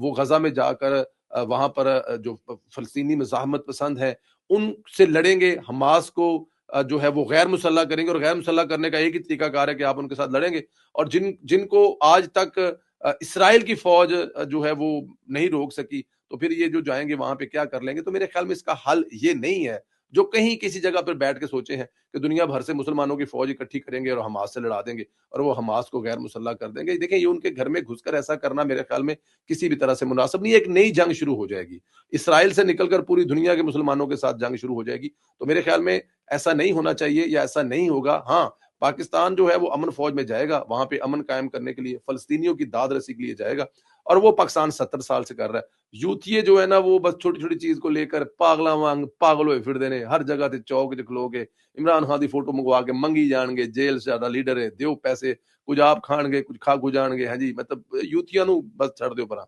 وہ غزہ میں جا کر وہاں پر جو فلسطینی مزاحمت پسند ہیں ان سے لڑیں گے، حماس کو جو ہے وہ غیر مسلح کریں گے، اور غیر مسلح کرنے کا ایک ہی طریقہ کار ہے کہ آپ ان کے ساتھ لڑیں گے. اور جن کو آج تک اسرائیل کی فوج جو ہے وہ نہیں روک سکی، تو پھر یہ جو جائیں گے وہاں پہ کیا کر لیں گے. تو میرے خیال میں اس کا حل یہ نہیں ہے جو کہیں کسی جگہ پر بیٹھ کے سوچے ہیں کہ دنیا بھر سے مسلمانوں کی فوج اکٹھی کریں گے اور حماس سے لڑا دیں گے اور وہ حماس کو غیر مسلح کر دیں گے. دیکھیں یہ ان کے گھر میں گھس کر ایسا کرنا میرے خیال میں کسی بھی طرح سے مناسب نہیں ہے. ایک نئی جنگ شروع ہو جائے گی، اسرائیل سے نکل کر پوری دنیا کے مسلمانوں کے ساتھ جنگ شروع ہو جائے گی. تو میرے خیال میں ایسا نہیں ہونا چاہیے یا ایسا نہیں ہوگا. ہاں، پاکستان جو ہے وہ امن فوج میں جائے گا، وہاں پہ امن قائم کرنے کے لیے، فلسطینیوں کی داد رسی کے لیے جائے گا. اور وہ پاکستان 70 سال سے کر رہا ہے. یوتھیے جو ہے نا وہ بس چھوٹی چھوٹی چیز کو لے کر پاگلا وانگ پاگل ہوئے پھر دینے، ہر جگہ تے چوک کھلو کے عمران خان دی فوٹو منگوا کے منگی جان گے، جیل سے زیادہ لیڈر ہے، دیو پیسے کچھ آپ کھان گے کچھ کھا کو جان گے. ہاں جی، مطلب یوتھیاں نو بس چھڑ دیو پرا.